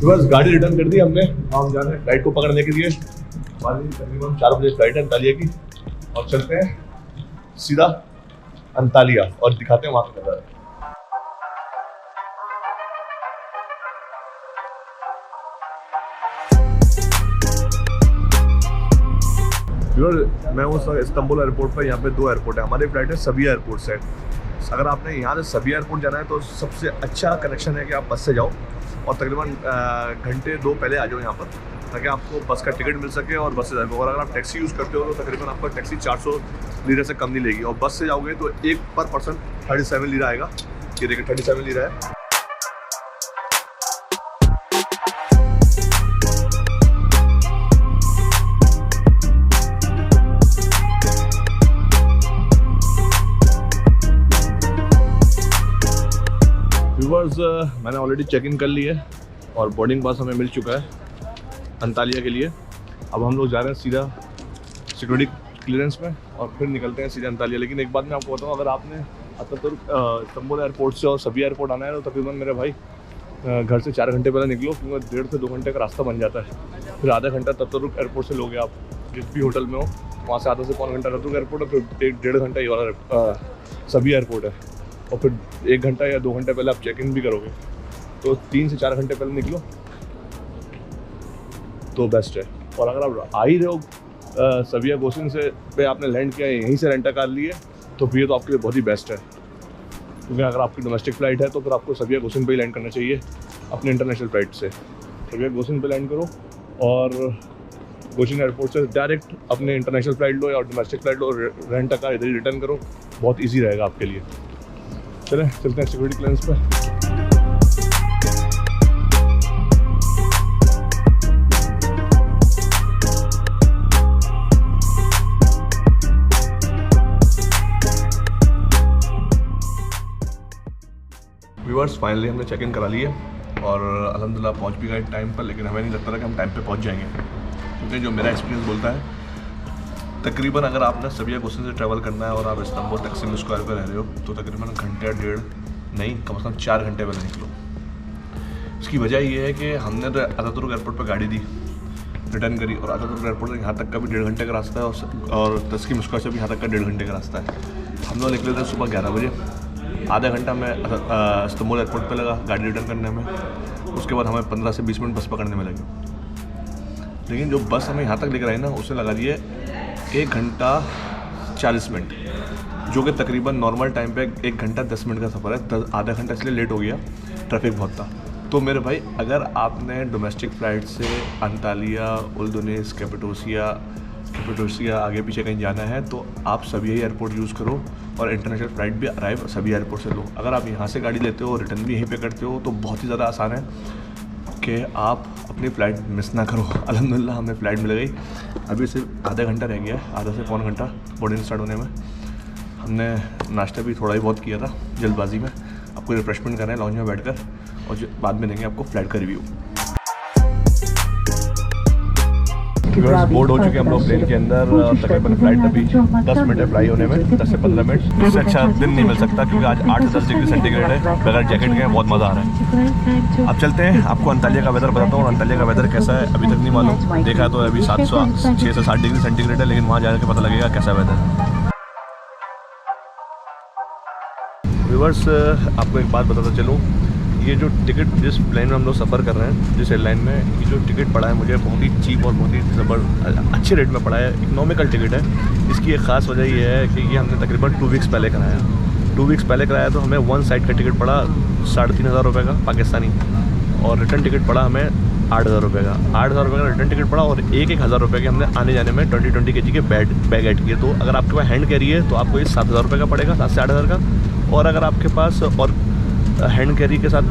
बस गाड़ी रिटर्न कर दी हमने। हम जा रहे हैं फ्लाइट को पकड़ने के लिए। तकरीबन 4 बजे फ्लाइट है अंतालिया की, और चलते हैं सीधा अंतालिया और दिखाते हैं वहाँ का नज़ारा। मैं हूँ इस्तांबुल एयरपोर्ट पर। यहाँ पे 2 एयरपोर्ट है, हमारी फ्लाइट है सभी एयरपोर्ट से। अगर आपने यहाँ से सभी एयरपोर्ट जाना है तो सबसे अच्छा कनेक्शन है कि आप बस से जाओ और तकरीबन घंटे 2 पहले आ जाओ यहाँ पर, ताकि आपको बस का टिकट मिल सके और बस से जाओगे। और अगर आप टैक्सी यूज़ करते हो तो तकरीबन आपको टैक्सी 400 लीरा से कम नहीं लेगी, और बस से जाओगे तो एक पर पर्सन 37 लीरा आएगा। ये देखिए 37 लीरा है। मैंने ऑलरेडी चेक इन कर लिया है और बोर्डिंग पास हमें मिल चुका है अंतालिया के लिए। अब हम लोग जा रहे हैं सीधा सिक्योरिटी क्लियरेंस में और फिर निकलते हैं सीधा अंतालिया। लेकिन एक बात मैं आपको बताऊँ, अगर आपने इस्तांबुल एयरपोर्ट से और सभी एयरपोर्ट आना है तो तकरीबन मेरे भाई घर से 4 घंटे पहले निकलो, क्योंकि 1.5 से 2 घंटे का रास्ता बन जाता है। फिर आधा घंटा तत्तरुक एयरपोर्ट से लोगे आप, जिस भी होटल में हो वहाँ से आधा से पौन घंटा तत्तरुक एयरपोर्ट है, फिर 1-1.5 घंटा ये वाला सभी एयरपोर्ट है, और फिर 1 घंटा या 2 घंटे पहले आप चेक इन भी करोगे। तो 3 से 4 घंटे पहले निकलो तो बेस्ट है। और अगर आप आ ही रहे हो सविया गोसिन से पे आपने लैंड किया, यहीं से रेंटा कार लिए, तो फिर ये तो आपके लिए बहुत ही बेस्ट है। क्योंकि अगर आपकी डोमेस्टिक फ़्लाइट है तो फिर आपको सविया गोसिन पे ही लैंड करना चाहिए अपने इंटरनेशनल फ़्लाइट से। सविया गोसिन पे लैंड करो और कोचिन एयरपोर्ट से डायरेक्ट अपने इंटरनेशनल फ़्लाइट लो या डोमेस्टिक फ़्लाइट लो, रेंटा कार इधर ही रिटर्न करो, बहुत ईजी रहेगा आपके लिए। चलें चलते हैं सिक्योरिटी क्लियरेंस पे। व्यूअर्स फाइनली हमने चेक इन करा लिए और अल्हम्दुलिल्लाह पहुंच भी गए टाइम पर, लेकिन हमें नहीं लगता था कि हम टाइम पे पहुंच जाएंगे, क्योंकि जो मेरा एक्सपीरियंस बोलता है तकरीबन अगर आपने सविया गोसिन से ट्रैवल करना है और आप इस्तांबुल तकसीम स्क्वायर पर रह रहे हो तो तकरीबन घंटे 1.5 नहीं कम से कम 4 घंटे पहले निकलो। इसकी वजह यह है कि हमने तो अतातुर्क एयरपोर्ट पर गाड़ी दी, रिटर्न करी, और अतातुर्क एयरपोर्ट से यहाँ तक का भी 1.5 घंटे का रास्ता है और तस्कीम स्क्वायर से भी यहाँ तक का 1.5 घंटे का रास्ता है। हम लोग निकले थे सुबह 11 बजे, आधा घंटा में इस्तांबुल एयरपोर्ट पे लगा गाड़ी रिटर्न करने में, उसके बाद हमें 15 से 20 मिनट बस पकड़ने में लगे। लेकिन जो बस हमें यहाँ तक लेकर आई ना, उसने लगा दिए 1 घंटा 40 मिनट, जो कि तकरीबन नॉर्मल टाइम पे 1 घंटा 10 मिनट का सफ़र है। आधा घंटा इसलिए लेट हो गया, ट्रैफिक बहुत था। तो मेरे भाई अगर आपने डोमेस्टिक फ़्लाइट से अंतालिया, उल्दुनिस, कैपेडोसिया आगे पीछे कहीं जाना है तो आप सभी एयरपोर्ट यूज़ करो, और इंटरनेशनल फ़्लाइट भी अराइव सभी एयरपोर्ट से लो। अगर आप यहाँ से गाड़ी लेते हो और रिटर्न भी यहीं पे करते हो तो बहुत ही ज़्यादा आसान है कि आप अपनी फ़्लाइट मिस ना करो। अल्हम्दुलिल्लाह हमें फ़्लाइट मिल गई, अभी सिर्फ आधा घंटा रह गया है, आधा से पौन घंटा बोर्डिंग स्टार्ट होने में। हमने नाश्ता भी थोड़ा ही बहुत किया था जल्दबाजी में, आपको रिफ्रेशमेंट करना है लॉन्च में बैठकर, और बाद में देंगे आपको फ़्लाइट का रिव्यू। बोर्ड हो चुके हम लोग प्लेन के अंदर, तकरीबन फ्लाइट अभी 10 मिनट है फ्लाई होने में, 10 से 15 मिनट। इससे अच्छा दिन नहीं मिल सकता, क्योंकि आज 8 से 10 डिग्री सेंटीग्रेड है, बगैर जैकेट के बहुत मज़ा आ रहा है। अब चलते हैं, आपको अंतालिया का वेदर बताता हूँ। अंतालिया का वेदर कैसा है अभी तक नहीं मालूम, देखा तो अभी 6 से 7 डिग्री सेंटीग्रेड है, लेकिन वहाँ जाकर पता लगेगा कैसा वेदर है। व्यूअर्स आपको एक बात बताता चलूँ, ये जो टिकट जिस प्लेन में हम लोग सफ़र कर रहे हैं, जिस एयरलाइन में, ये जो टिकट पड़ा है मुझे बहुत ही चीप और बहुत ही अच्छे रेट में पड़ा है, इकोनॉमिकल टिकट है। इसकी एक ख़ास वजह ये है कि ये हमने तकरीबन 2 वीक्स पहले कराया। 2 वीक्स पहले कराया तो हमें 1 साइड का टिकट पड़ा 3,500 रुपये का पाकिस्तानी, और रिटर्न टिकट पड़ा हमें 8,000 रुपये का। 8,000 रुपये का रिटर्न टिकट पड़ा, और 1,000 रुपये के हमने आने जाने में 20 kg के बैग ऐड किए। तो अगर आपके पास हैंड कैरी है तो आपको ये 7,000 रुपये का पड़ेगा, 7 से 8,000 का। और अगर आपके पास और हैंड कैरी के साथ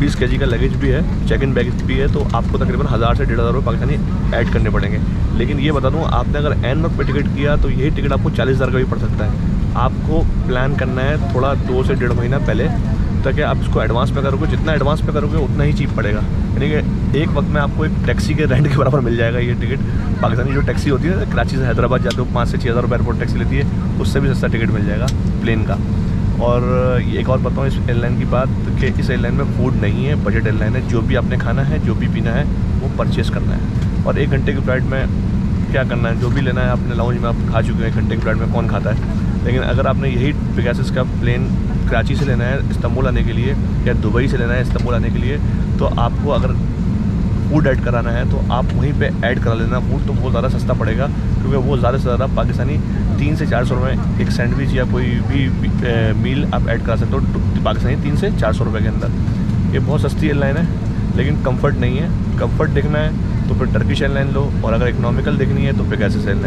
20 kg का लगेज भी है, चेक इन बैगेज भी है, तो आपको तकरीबन 1000 से 1500 रुपये पाकिस्तानी ऐड करने पड़ेंगे। लेकिन ये बता दूँ, आपने अगर एन नॉट पे टिकट किया तो यही टिकट आपको 40,000 का भी पड़ सकता है। आपको प्लान करना है थोड़ा 2 से 1.5 महीना पहले, ताकि आप इसको एडवांस में करोगे, जितना एडवांस में करोगे उतना ही चीप पड़ेगा। यानी कि एक वक्त में आपको एक टैक्सी के रेंट के बराबर मिल जाएगा ये टिकट। पाकिस्तानी जो टैक्सी होती है, कराची से हैदराबाद जाते हो 5 से 6 हज़ार रुपये एयरपोर्ट टैक्सी लेती है, उससे भी सस्ता टिकट मिल जाएगा प्लेन का। और एक और बताऊँ इस एयरलाइन की बात, कि इस एयरलाइन में फूड नहीं है, बजट एयरलाइन है। जो भी आपने खाना है, जो भी पीना है, वो परचेज़ करना है। और 1 घंटे की फ्लाइट में क्या करना है, जो भी लेना है अपने लाउंज में आप खा चुके हैं। 1 घंटे की फ्लाइट में कौन खाता है? लेकिन अगर आपने यही पेगासस का प्लेन कराची से लेना है इस्तांबुल आने के लिए, या दुबई से लेना है इस्तांबुल आने के लिए, तो आपको अगर फूड ऐड कराना है तो आप वहीं पे ऐड करा लेना फूड, तो बहुत ज़्यादा सस्ता पड़ेगा। क्योंकि वो ज़्यादा से ज़्यादा पाकिस्तानी 300 से 400 रुपये एक सैंडविच या कोई भी मील आप ऐड करा सकते हो पाकिस्तानी 300 से 400 रुपये के अंदर। ये बहुत सस्ती एयरलाइन है, लेकिन कंफर्ट नहीं है। कंफर्ट देखना है तो फिर टर्किश एयरलाइन लो, और अगर इकोनॉमिकल देखनी है तो पेगासस एयरलाइन।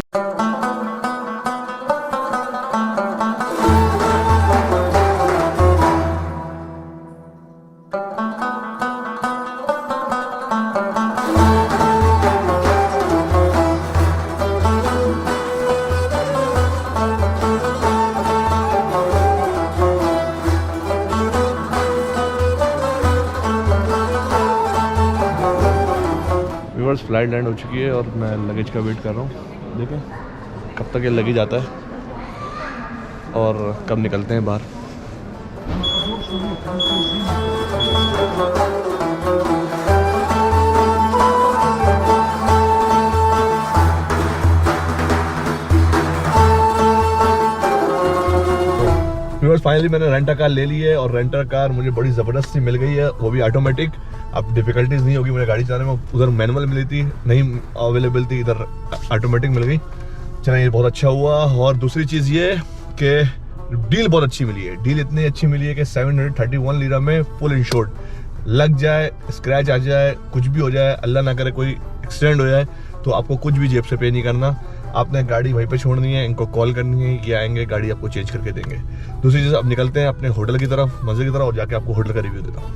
फ्लाइट लैंड हो चुकी है और मैं लगेज का वेट कर रहा हूँ। देखें कब तक ये लगेज आता है और कब निकलते हैं बाहर। फाइनली मैंने रेंटर कार ले ली है, और रेंटर कार मुझे बड़ी ज़बरदस्त सी मिल गई है, वो भी ऑटोमेटिक। अब डिफ़िकल्टीज नहीं होगी मुझे गाड़ी चलाने में। उधर मैनुअल मिली थी, नहीं अवेलेबल थी, इधर ऑटोमेटिक मिल गई। चलिए ये बहुत अच्छा हुआ। और दूसरी चीज़ ये कि डील बहुत अच्छी मिली है। डील इतनी अच्छी मिली है कि 731 लीरा में फुल इंश्योर्ड। लग जाए, स्क्रैच आ जाए, कुछ भी हो जाए, अल्लाह ना करे कोई एक्सीडेंट हो जाए, तो आपको कुछ भी जेब से पे नहीं करना। आपने गाड़ी वहीं पे छोड़नी है, इनको कॉल करनी है, ये आएंगे, गाड़ी आपको चेंज करके देंगे। दूसरी चीज़, अब निकलते हैं अपने होटल की तरफ, मज़े की तरफ, और जाके आपको होटल का रिव्यू देता हूँ।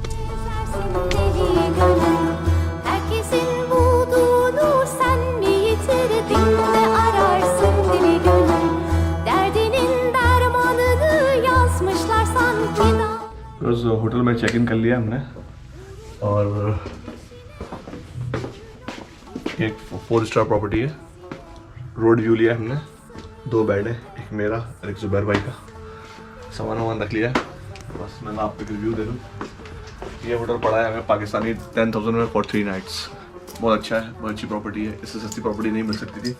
होटल में चेक इन कर लिया हमने, और एक 4 स्टार प्रॉपर्टी है। रोड व्यू लिया हमने, 2 बेड है, एक मेरा और एक जुबैर भाई का। सामान रख लिया, बस मैं आपको एक रिव्यू दे दूँ। ये होटल पड़ा है हमें पाकिस्तानी 10,000 में फॉर 3 नाइट्स। बहुत अच्छा है, बहुत अच्छी प्रॉपर्टी है। इससे सस्ती प्रॉपर्टी नहीं मिल सकती थी।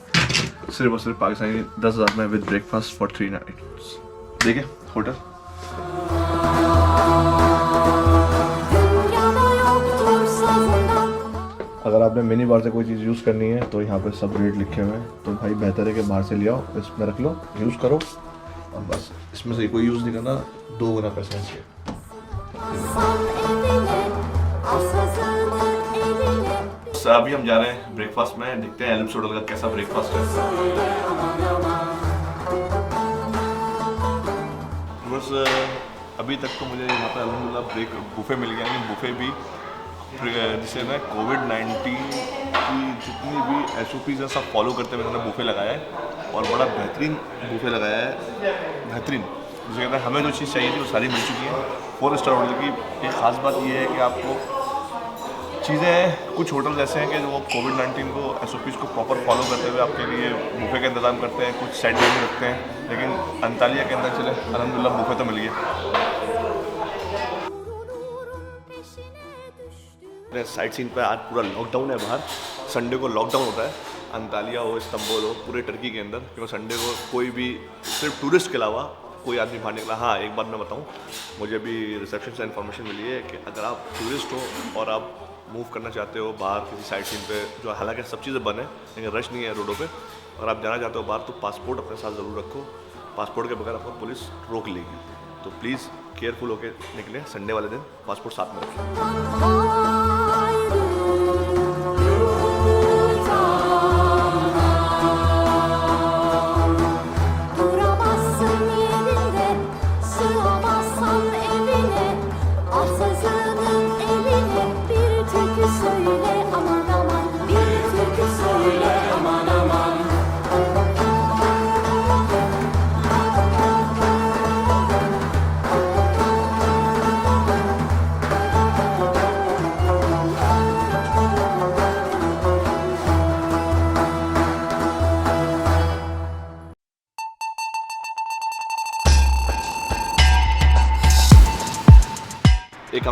सिर्फ और सिर्फ पाकिस्तानी 10,000 में विद ब्रेकफास्ट फॉर 3 नाइट्स। देखिए होटल। अगर आपने मिनी बार से कोई चीज़ यूज़ करनी है तो यहाँ पे सब रेट लिखे हुए हैं, तो भाई बेहतर है कि बाहर से ले आओ, इसमें रख लो, यूज़ करो, और बस इसमें से कोई यूज़ नहीं करना, 2 गुना पैसे चाहिए। अभी हम जा रहे हैं ब्रेकफास्ट में, देखते हैं एलिप्स होटल का कैसा ब्रेकफास्ट है। बस अभी तक तो मुझे यहाँ पर अल्हम्दुलिल्लाह बुफे मिल गया है। बुफे भी जिसे ना कोविड-19 की जितनी भी SOPs है सब फॉलो करते हुए उन्होंने बुफे लगाया है, और बड़ा बेहतरीन बुफे लगाया है। बेहतरीन जिसे कहते हैं, हमें जो चीज़ चाहिए थी वो सारी मिल चुकी है। 4 स्टार होटल की एक ख़ास बात ये है कि आपको चीज़ें, कुछ होटल ऐसे हैं कि जो कोविड-19 को SOPs को प्रॉपर फॉलो करते हुए आपके लिए बुफे का इंतज़ाम करते हैं, कुछ साइड में रखते हैं। लेकिन अंतालिया के अंदर चले अल्हम्दुलिल्लाह बुफे तो मिल गया। साइट सीन पर आज पूरा लॉकडाउन है बाहर। संडे को लॉकडाउन होता है, अंतालिया हो, इस्तांबुल हो, पूरे टर्की के अंदर, क्योंकि संडे को कोई भी, सिर्फ टूरिस्ट के अलावा कोई आदमी बाहर निकला। हाँ, एक बात मैं बताऊँ, मुझे अभी रिसेप्शन से इन्फॉर्मेशन मिली है कि अगर आप टूरिस्ट हो और आप मूव करना चाहते हो बाहर किसी साइट सीन पे, जो हालांकि सब चीज़ें बंद है लेकिन रश नहीं है रोडों पे, और आप जाना चाहते हो बाहर, तो पासपोर्ट अपने साथ ज़रूर रखो। पासपोर्ट के बगैर आपको पुलिस रोक लेगी, तो प्लीज़ केयरफुल होकर निकलें। संडे वाले दिन पासपोर्ट साथ में रखें। Sığamazsan evine, arsızının eline.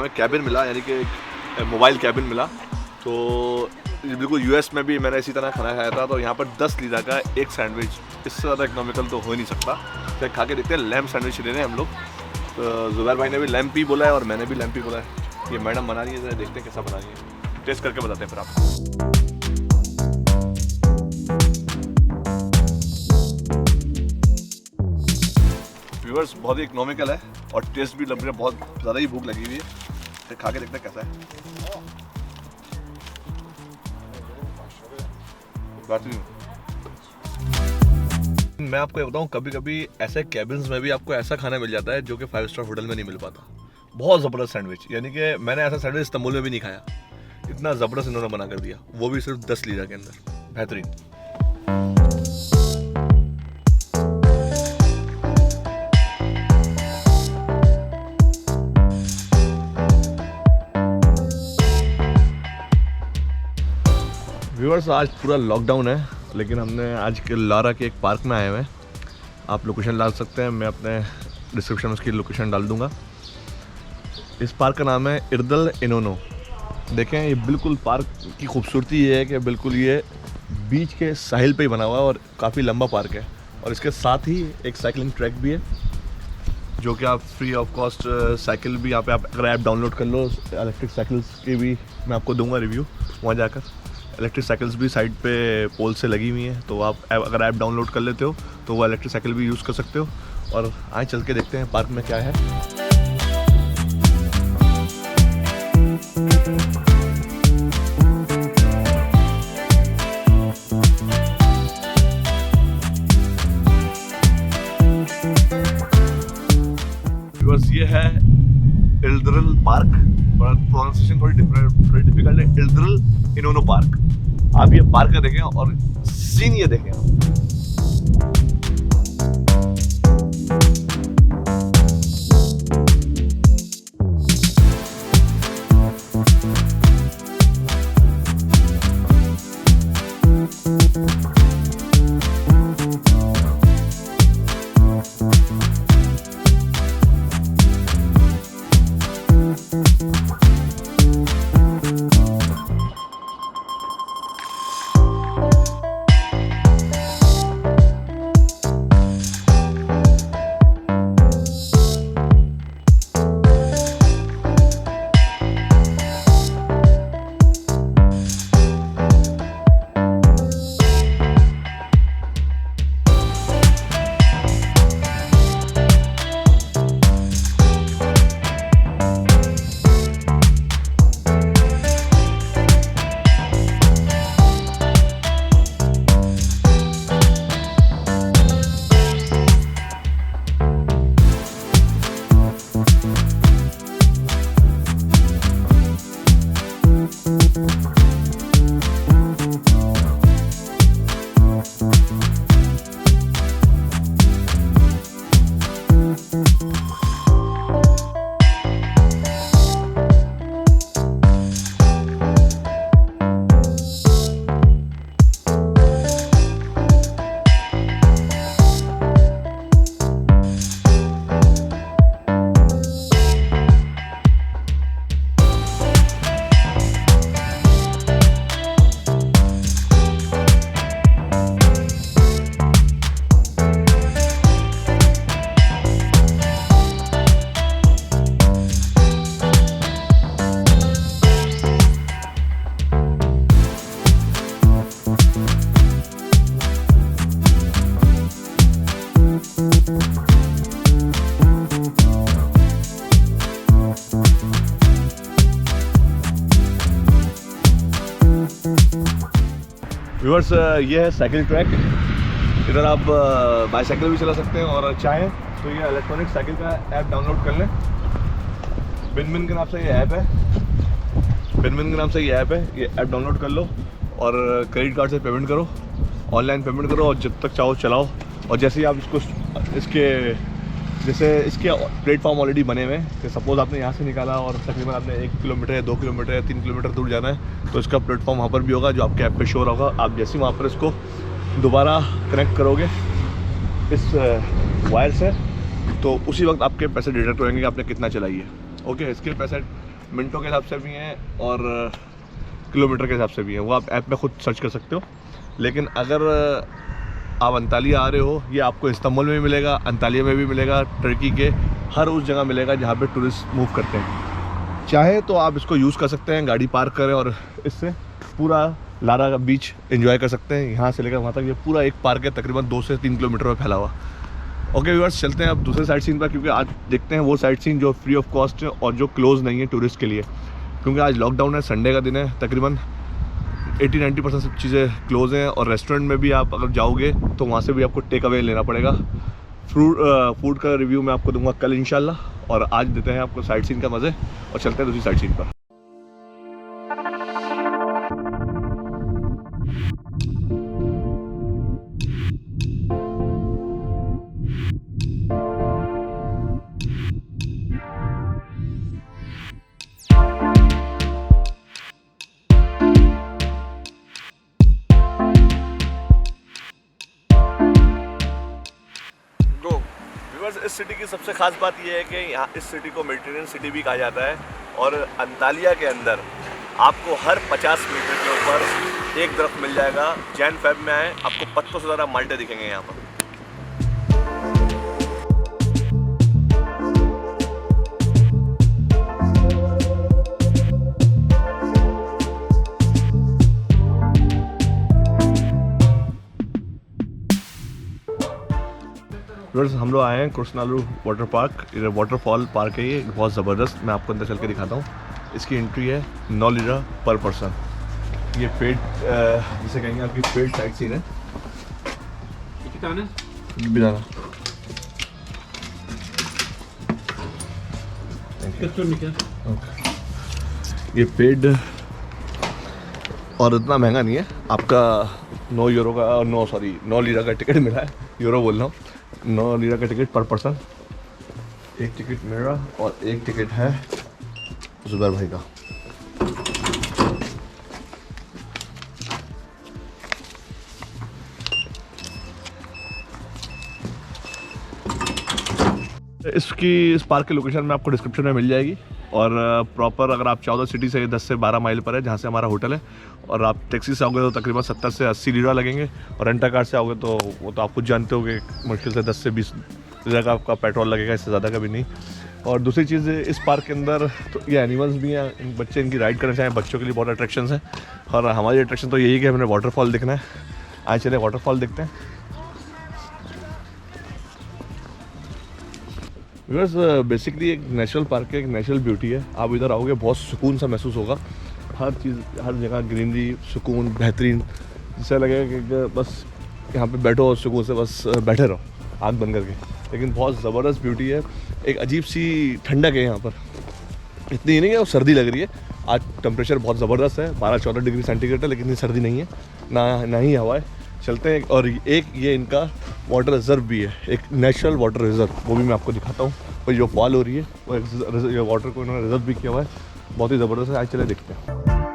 हमें कैबिन मिला, यानी कि मोबाइल कैबिन मिला। तो बिल्कुल यूएस में भी मैंने इसी तरह खाना खाया था। तो यहाँ पर 10 लीरा का एक सैंडविच, इससे ज़्यादा इकोनॉमिकल तो हो ही नहीं सकता। तो खा के देखते हैं। लैम्प सैंडविच ले रहे हैं हम लोग। तो जुबैर भाई ने भी लैम्प ही बोला है और मैंने भी लैम्प ही बोला है। ये मैडम बना रही है, जरा देखते हैं कैसा बना रही है, टेस्ट करके बताते हैं फिर आपको। व्यूअर्स बहुत ही इकोनॉमिकल है और टेस्ट भी लग रहा है, बहुत ज़्यादा ही भूख लगी हुई है। खा के देखते हैं कैसा है। मैं आपको ये बताऊं, कभी कभी ऐसे कैबिन्स में भी आपको ऐसा खाना मिल जाता है जो कि 5 स्टार होटल में नहीं मिल पाता। बहुत ज़बरदस्त सैंडविच, यानी कि मैंने ऐसा सैंडविच इस्तांबुल में भी नहीं खाया। इतना ज़बरदस्त इन्होंने बना कर दिया, वो भी सिर्फ 10 लीरा के अंदर। बेहतरीन। व्यूअर्स आज पूरा लॉकडाउन है, लेकिन हमने आज के लारा के एक पार्क में आए हुए हैं। आप लोकेशन डाल सकते हैं, मैं अपने डिस्क्रिप्शन में उसकी लोकेशन डाल दूंगा। इस पार्क का नाम है इर्दल इनोनो। देखें, ये बिल्कुल पार्क की खूबसूरती ये है कि बिल्कुल ये बीच के साहिल पे ही बना हुआ है और काफ़ी लंबा पार्क है। और इसके साथ ही एक साइकिलिंग ट्रैक भी है, जो कि आप फ्री ऑफ कॉस्ट साइकिल भी यहाँ पे आप अगर ऐप डाउनलोड कर लो, इलेक्ट्रिक साइकिल्स की भी मैं आपको दूंगा रिव्यू वहाँ जाकर। इलेक्ट्रिक साइकिल्स भी साइड पे पोल से लगी हुई हैं, तो आप अगर ऐप डाउनलोड कर लेते हो तो वो इलेक्ट्रिक साइकिल भी यूज़ कर सकते हो। और आए चल के देखते हैं पार्क में क्या है। बस ये है इल्दरल पार्क, प्रोनाउंसिएशन थोड़ी डिफिकल्ट है। इल्दरल इनोनो पार्क। आप ये पार्क का देखें और सीन ये देखें। व्यूअर्स ये है साइकिल ट्रैक। इधर आप बाईसाइकिल भी चला सकते हैं और चाहें तो ये इलेक्ट्रॉनिक साइकिल का ऐप डाउनलोड कर लें। बिनबिन के नाम से ये ऐप है। बिनबिन के नाम से ये ऐप है। ये ऐप डाउनलोड कर लो और क्रेडिट कार्ड से पेमेंट करो, ऑनलाइन पेमेंट करो और जब तक चाहो चलाओ। और जैसे ही आप इसके प्लेटफॉर्म ऑलरेडी बने हुए हैं कि सपोज़ आपने यहाँ से निकाला और तकरीबन आपने 1 किलोमीटर या 2 किलोमीटर या 3 किलोमीटर दूर जाना है, तो इसका प्लेटफॉर्म वहाँ पर भी होगा जो आपके ऐप पे शो होगा। आप जैसे ही वहाँ पर इसको दोबारा कनेक्ट करोगे इस वायर से, तो उसी वक्त आपके पैसे डिडक्ट होंगे कि आपने कितना चलाई है। ओके, इसके पैसे मिनटों के हिसाब से भी हैं और किलोमीटर के हिसाब से भी हैं, वो आप ऐप में खुद सर्च कर सकते हो। लेकिन अगर आप अंतालिया आ रहे हो, ये आपको इस्तांबुल में भी मिलेगा, अंतालिया में भी मिलेगा, टर्की के हर उस जगह मिलेगा जहाँ पे टूरिस्ट मूव करते हैं। चाहे तो आप इसको यूज़ कर सकते हैं, गाड़ी पार्क करें और इससे पूरा लारा का बीच एंजॉय कर सकते हैं। यहाँ से लेकर वहाँ तक ये पूरा एक पार्क है, तकरीबन 2 से 3 किलोमीटर में फैला हुआ। ओके व्यूअर्स, चलते हैं अब दूसरे साइट सीन पर, क्योंकि आज देखते हैं वो साइट सीन जो फ्री ऑफ कॉस्ट है और जो क्लोज़ नहीं है टूरिस्ट के लिए, क्योंकि आज लॉकडाउन है, संडे का दिन है, तकरीबन 80-90% सब चीज़ें क्लोज़ हैं। और रेस्टोरेंट में भी आप अगर जाओगे तो वहाँ से भी आपको टेक अवे लेना पड़ेगा। फूड का रिव्यू मैं आपको दूंगा कल इंशाल्लाह। और आज देते हैं आपको साइट सीन का मज़े और चलते हैं दूसरी साइट सीन पर। इस सिटी की सबसे ख़ास बात यह है कि यहाँ इस सिटी को मेडिटेरेनियन सिटी भी कहा जाता है। और अंतालिया के अंदर आपको हर 50 मीटर के ऊपर एक दरख्त मिल जाएगा। जैन फेब में आए, आपको पत्तों से ज़्यादा माल्टे दिखेंगे यहाँ पर। हम लोग आए हैं कृष्णालू वाटर पार्क। इधर वाटरफॉल पार्क है, ये बहुत ज़बरदस्त। मैं आपको अंदर चल के दिखाता हूँ। इसकी एंट्री है 9 लीरा पर पर्सन। ये पेड जिसे कहेंगे आपकी पेड साइट सीन है। बिलाना ये पेड और इतना महंगा नहीं है। आपका 9 यूरो का 9 लीरा का टिकट मिला है, यूरो बोल रहा हूँ। 9 लीरा का टिकट पर पर्सन। एक टिकट मेरा और एक टिकट है जुबैर भाई का। इस पार्क की लोकेशन में आपको डिस्क्रिप्शन में मिल जाएगी। और प्रॉपर अगर आप चाहो तो सिटी से 10 से 12 माइल पर है, जहाँ से हमारा होटल है। और आप टैक्सी से आओगे तो तकरीबन 70 से 80 लीरा लगेंगे। और रेंटा कार से आओगे तो वो तो आप खुद जानते हो कि मुश्किल से 10 से 20 लीरा का आपका पेट्रोल लगेगा, इससे ज़्यादा का भी नहीं। और दूसरी चीज़, इस पार्क के अंदर तो ये एनिमल्स भी हैं, बच्चे इनकी राइड करना चाहें, बच्चों के लिए बहुत अट्रैक्शंस हैं। और हमारी अट्रैक्शन तो यही है कि हमें वाटरफॉल दिखना है। आए चले वाटरफॉल देखते हैं। बिकॉज बेसिकली एक नेचुरल पार्क है, एक नेचुरल ब्यूटी है। आप इधर आओगे बहुत सुकून सा महसूस होगा। हर चीज़, हर जगह ग्रीनरी, सुकून, बेहतरीन। जिससे लगेगा कि बस यहाँ पे बैठो और सुकून से बस बैठे रहो आँख बंद करके। लेकिन बहुत ज़बरदस्त ब्यूटी है। एक अजीब सी ठंडक है यहाँ पर, इतनी ही नहीं है, वो सर्दी लग रही है। आज टेम्परेचर बहुत ज़बरदस्त है, 12-14 डिग्री सेंटीग्रेड है, लेकिन इतनी सर्दी नहीं है, ना ही हवा है। चलते हैं। और एक ये इनका वाटर रिजर्व भी है, एक नेचुरल वाटर रिजर्व, वो भी मैं आपको दिखाता हूँ। और जो फॉल हो रही है वो वाटर को इन्होंने रिजर्व भी किया हुआ है, बहुत ही ज़बरदस्त है। आज चले देखते हैं।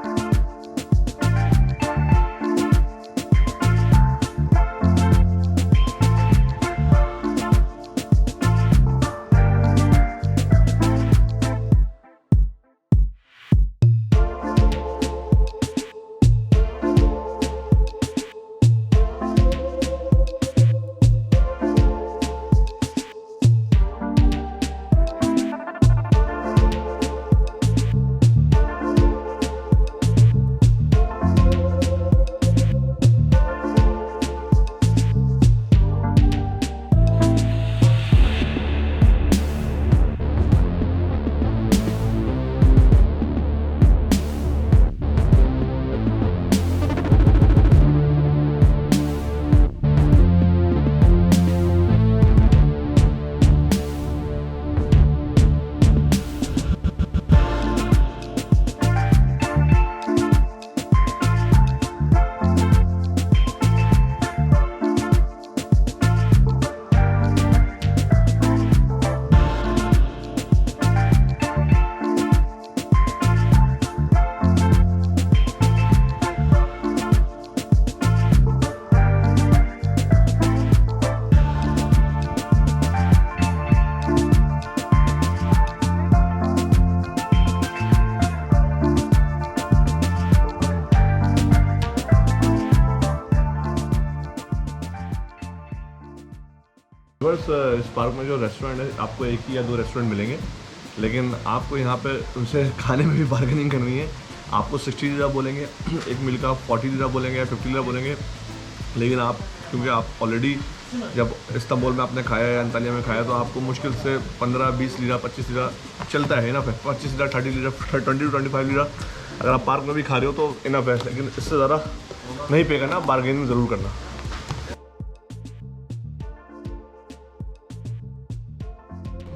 बस इस पार्क में जो रेस्टोरेंट है आपको एक ही या दो रेस्टोरेंट मिलेंगे, लेकिन आपको यहाँ पे उनसे खाने में भी बार्गेनिंग करनी है। आपको 60 लिरा बोलेंगे एक मील का, 40 लिरा बोलेंगे या 50 लिरा बोलेंगे। लेकिन आप क्योंकि आप ऑलरेडी जब इस्तांबुल में आपने खाया या अंतालिया में खाया तो आपको मुश्किल से 15-20 लिरा 25 लिरा चलता है, इनफ है। 25 लिरा 30 लिरा 20 to 25 लिरा अगर आप पार्क में भी खा रहे हो तो इनफ है, लेकिन इससे ज़्यादा नहीं पे करना, बार्गेनिंग ज़रूर करना।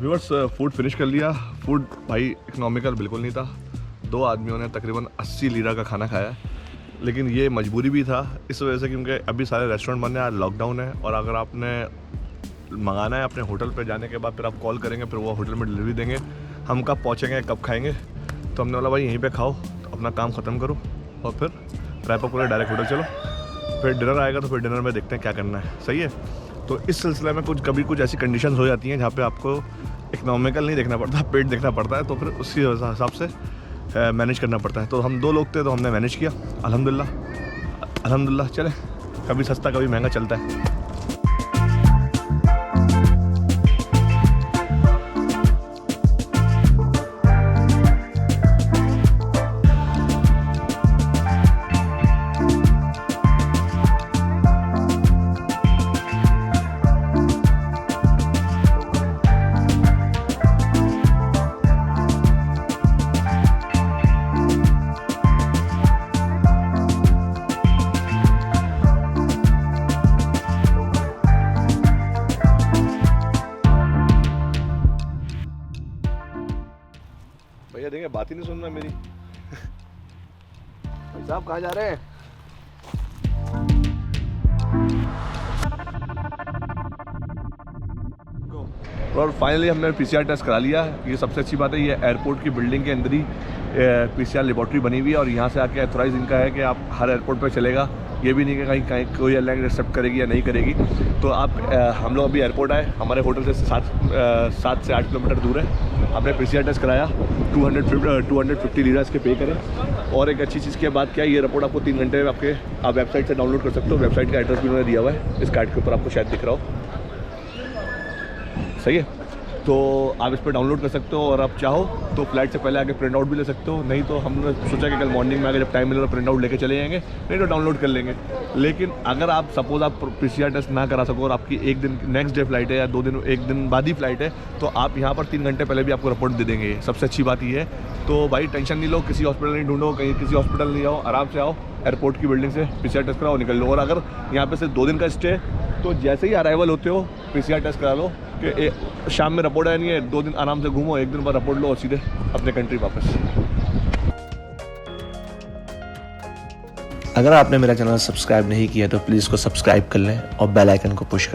व्यूअर्स फूड फिनिश कर लिया। फूड भाई इकोनॉमिकल बिल्कुल नहीं था। 2 आदमियों ने तकरीबन 80 लिरा का खाना खाया, लेकिन ये मजबूरी भी था इस वजह से क्योंकि अभी सारे रेस्टोरेंट बंद हैं, आज लॉकडाउन है। और अगर आपने मंगाना है अपने होटल पे जाने के बाद फिर आप कॉल करेंगे, फिर वो होटल में डिलीवरी देंगे, हम कब पहुँचेंगे कब खाएँगे। तो हमने बोला भाई यहीं पर खाओ, तो अपना काम ख़त्म करो और फिर रैप अप करो, डायरेक्ट होटल चलो। फिर डिनर आएगा तो फिर डिनर में देखते हैं क्या करना है, सही है। तो इस सिलसिले में कभी कुछ ऐसी कंडीशंस हो जाती हैं जहाँ पे आपको इकोनॉमिकल नहीं देखना पड़ता, पेट देखना पड़ता है, तो फिर उसी हिसाब से मैनेज करना पड़ता है। तो हम 2 लोग थे तो हमने मैनेज किया, अल्हम्दुलिल्लाह। चले, कभी सस्ता कभी महंगा चलता है। भैया देखिए बात ही नहीं सुन रहा मेरी। भाई साहब कहाँ जा रहे हैं? और फाइनली हमने PCR टेस्ट करा लिया। ये सबसे अच्छी बात है, ये एयरपोर्ट की बिल्डिंग के अंदर ही PCR लेबॉर्ट्री बनी हुई है और यहाँ से आके ऑथराइज इनका है कि आप हर एयरपोर्ट पर चलेगा। ये भी नहीं कि कहीं कोई एयरलाइन एक्सेप्ट करेगी या नहीं करेगी। तो आप हम लोग अभी एयरपोर्ट आए, हमारे होटल से 7 से 8 किलोमीटर दूर है। हमने PCR टेस्ट कराया, 250 लिरा इसके पे करें। और एक अच्छी चीज़ की बात क्या है, ये रिपोर्ट आपको 3 घंटे में आप वेबसाइट से डाउनलोड कर सकते हो। वेबसाइट का एड्रेस भी उन्होंने दिया हुआ है, इस कार्ड के ऊपर आपको शायद दिख रहा हो, सही है। तो आप इस पर डाउनलोड कर सकते हो और आप चाहो तो फ्लाइट से पहले आके प्रिंट आउट भी ले सकते हो। नहीं तो हमने सोचा कि कल मॉर्निंग में आके जब टाइम मिले तो प्रिंट आउट लेके चले जाएंगे, नहीं तो डाउनलोड कर लेंगे। लेकिन अगर आप सपोज आप PCR टेस्ट ना करा सको और आपकी एक दिन नेक्स्ट डे फ्लाइट है या 1 दिन बाद ही फ्लाइट है, तो आप यहाँ पर 3 घंटे पहले भी आपको रिपोर्ट दे देंगे। सबसे अच्छी बात ये है। तो भाई टेंशन नहीं लो, किसी हॉस्पिटल नहीं ढूंढो, कहीं किसी हॉस्पिटल नहीं आओ, आराम से आओ, एयरपोर्ट की बिल्डिंग से PCR टेस्ट कराओ, निकल लो। और अगर यहाँ पे सिर्फ 2 दिन का स्टे, तो जैसे ही अराइवल होते हो PCR टेस्ट करा लो कि शाम में रिपोर्ट आया नहीं है, 2 दिन आराम से घूमो, 1 दिन बाद रिपोर्ट लो और सीधे अपने कंट्री वापस। अगर आपने मेरा चैनल सब्सक्राइब नहीं किया तो प्लीज़ को सब्सक्राइब कर लें और बेल आइकन को पुश कर